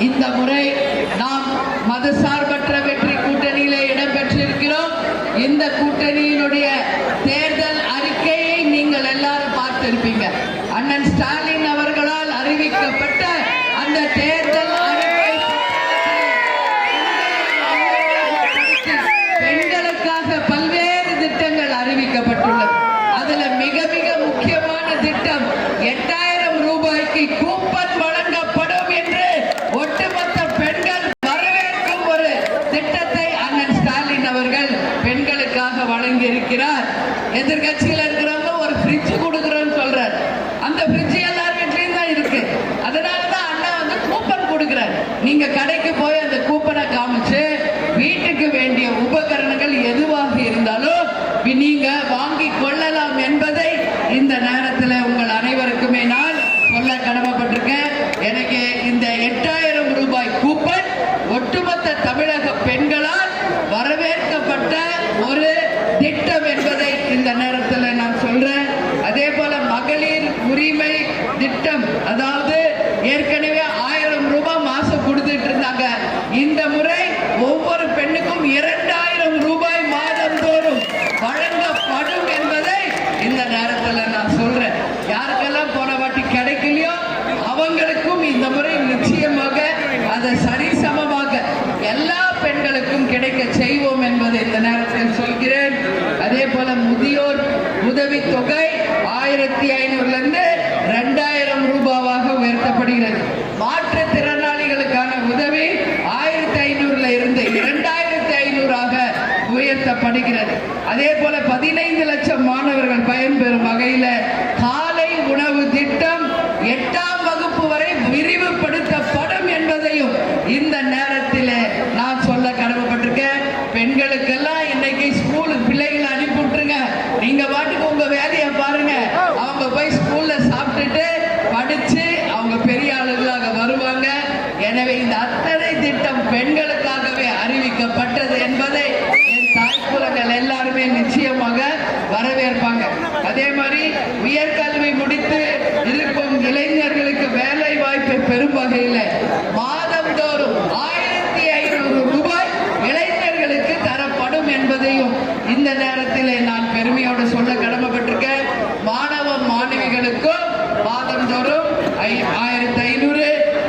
இந்த முறை நாம் மதசார்பற்ற வெற்றி கூட்டணியிலே இடம்பெற்றிருக்கிறோம். இந்த கூட்டணியினுடைய தேர்தல் அறிக்கையை நீங்கள் எல்லாரும் பார்த்திருப்பீங்க. அண்ணன் ஸ்டாலின் அவர்களால் அறிவிக்கப்பட்ட அந்த தேர்தல் அறிக்கை பெண்களுக்காக பல்வேறு திட்டங்கள் அறிவிக்கப்பட்டுள்ளது. அதுல மிக மிக முக்கியமான திட்டம் 8000 ரூபாய்க்கு கூப்பன் வழங்கப்படும் என்று ஒட்டுமொத்த பெண்கள் வரவேற்கும் ஒரு திட்டத்தை அண்ணன் ஸ்டாலின் அவர்கள் பெண்களுக்காக வழங்கி இருக்கிறார். எதிர்கட்சியில் இருக்கிறவங்க ஒரு ஃப்ரிட்ஜ் கொடுக்கிறோம்னு சொல்றார். அந்த ஃப்ரிட்ஜ் எல்லார் வீட்லயும் தான் இருக்கு. அதனாலதான் அண்ணா வந்து கூப்பன் கொடுக்கிறார். நீங்க கடைக்கு போய் அந்த கூப்பனை காமிச்சு வீட்டுக்கு வேண்டிய உபகரணங்கள் எதுவாக இருந்தாலும் நீங்க வாங்கி கொள்ளலாம் என்பதை இந்த நேரத்தில் உங்கள் அனைவருக்குமே நான் சொல்ல கடமைப்பட்டிருக்கேன். எனக்கு இந்த 8000 ரூபாய் கூப்பன் ஒட்டுமொத்த தமிழக பெண்களால் வரவேற்கப்பட்ட ஒரு திட்டம் என்பதை இந்த நேரத்தில் நான் சொல்றேன். அதே போல மகளிர் உரிமை திட்டம், அதாவது ஏற்கனவே 1000 ரூபாய் மாசம் கொடுத்துட்டு இருந்தாங்க. இந்த முறை ஒவ்வொரு பெண்ணுக்கும் 2000 கிடைக்க செய்வோம் என்பதை இந்த நேரத்தில் சொல்கிறேன். அதே போல முதியோர் உதவி தொகை 1500 2000 ரூபாவாக உயர்த்தப்படுகிறது. மாற்றுத்திறனாளிகளுக்கான உதவி 1500 இருந்து 2500 உயர்த்தப்படுகிறது. அதே போல 15 லட்சம் மாணவர்கள் பயன்பெறும் வகையில் காலை உணவு திட்டம் 8ஆம் வகுப்பு வரை விரிவுபடுத்தப்படும் என்பதையும் இந்த நேரத்தில் நான் சொல்ல கடமைப்பட்டிருக்கேன். பெண்களுக்கெல்லாம் இன்னைக்கு ஸ்கூல் பிள்ளைகளை அனுப்பி விட்டுருங்க. நீங்க பாட்டுக்கு உங்க வேலையை பாருங்க. அவங்க போய் ஸ்கூல்ல சாப்பிட்டுட்டு படிச்சு அவங்க பெரிய ஆளுகளாக வருவாங்க. எனவே இந்த அத்தனை திட்டம் பெண்களுக்காகவே அறிவிக்கப்பட்டது என்பதை என் தாய்க்குலங்கள் எல்லாருமே நிச்சயமாக வரவேற்பாங்க. அதே மாதிரி உயர்கல்வி முடித்து இருக்கும் இளைஞர்களுக்கு வேலை வாய்ப்பை பெறும் வகையில் மாதந்தோறும் 1500 ரூபாய் இளைஞர்களுக்கு தரப்படும் என்பதையும் இந்த நேரத்தில் நான் பெருமையோடு சொல்ல கடமைப்பட்டிருக்கேன். மாணவ மாணவிகளுக்கும் மாதந்தோறும் 1500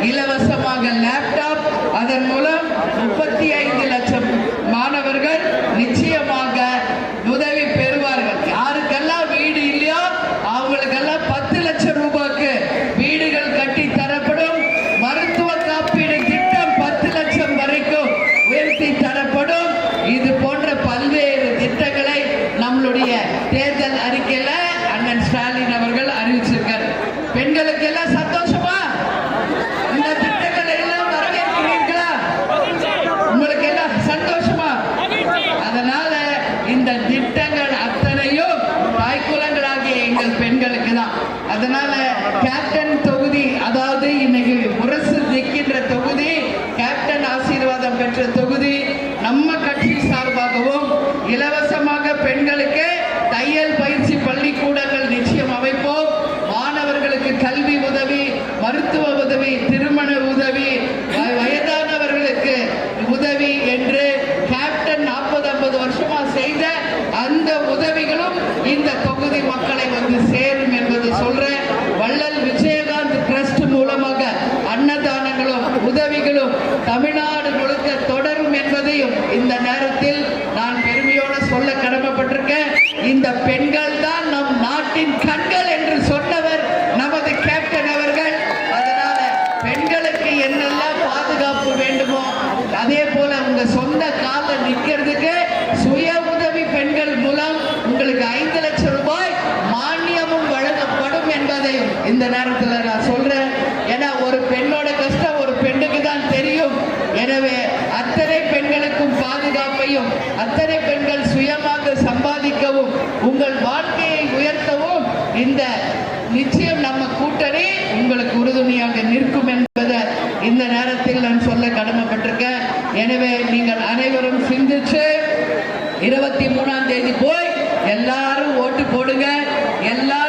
இலவசமாக லேப்டாப், அதன் மூலம் 35 லட்சம் மாணவர்கள் நிச்சயமாக உதவி பெறுவார்கள். யாருக்கெல்லாம் வீடு இல்லையோ அவங்களுக்கெல்லாம் 10 லட்சம் ரூபாய்க்கு வீடுகள் கட்டி தரப்படும். மருத்துவ காப்பீடு திட்டம் 10 லட்சம் வரைக்கும் உயர்த்தி தரப்படும். இது போன்ற பல்வேறு திட்டங்களை நம்மளுடைய தேர்தல் அறிக்கையில அண்ணன் ஸ்டாலின் அவர்கள் அறிவிச்சிருக்கார். பெண்களுக்கு எல்லாம் சந்தோஷமா? இந்த திட்டங்களை எல்லாம் வரவேற்கிறீர்களா? உங்களுக்கு எல்லாம் சந்தோஷமா? அதனால இந்த திட்டங்கள் அத்தனையும் தாய்க்குலங்களாகிய எங்கள் பெண்களுக்கு தான். அதனால கேப்டன் தொகுதி, அதாவது இன்னைக்கு முரசு திக்கின்ற தொகுதி, கேப்டன் ஆசீர்வாதம் பெற்ற தொகுதி, நம்ம கட்சி சார்பாகவும் இலவசமாக பெண்களுக்கு தையல் பயிற்சி பள்ளிக்கூடங்கள் நிச்சயம் அமைப்போம். மாணவர்களுக்கு கல்வி உதவி, மருத்துவ உதவி, திருமண உதவி, வயதானவர்களுக்கு உதவி என்று கேப்டன் 40-50 வருஷமா செய்த அந்த உதவிகளும் இந்த தொகுதி மக்களை வந்து சேரும் என்பதை சொல்றேன். வள்ளல் விஜயகாந்த் ட்ரஸ்ட் மூலமாக அன்னதானங்களும் உதவிகளும் தமிழ்நாடு முழுக்க தொடரும் என்பதையும் இந்த நேரத்தில் நான் பெருமையோடு சொல்ல கடமைப்பட்டிருக்கேன். இந்த பெண்கள் தான் நம் நாட்டின் கண்கள் என்று சொன்னவர் நமது கேப்டன் அவர்கள். அதனால பெண்களுக்கு என்னெல்லாம் பாதுகாப்பு வேண்டுமோ அதே போல உங்க சொந்த கால நிக்கிறதுக்கு சுய உதவி பெண்கள் மூலம் உங்களுக்கு 5 லட்சம் ரூபாய் மானியமும் வழங்கப்படும் என்பதையும் இந்த நேரத்தில் நான் சொல்றேன். ஏன்னா ஒரு பெண்ணோட கஷ்டம் ஒரு பெண்ணுக்கு தான் தெரியும். எனவே அத்தனை பெண்களுக்கும் பாதுகாப்பையும், அத்தனை பெண்கள் சுயமாக சம்பாதிக்கவும், உங்கள் வாழ்க்கையை உயர்த்தவும் இந்த நிச்சயம் நம்ம கூட்டணி உங்களுக்கு உறுதுணையாக நிற்கும் என்பதை இந்த நேரத்தில் நான் சொல்ல கடமைப்பட்டிருக்கேன். எனவே நீங்கள் அனைவரும் சிந்திச்சு 23ஆம் தேதி போய் எல்லாரும் ஓட்டு போடுங்க. எல்லா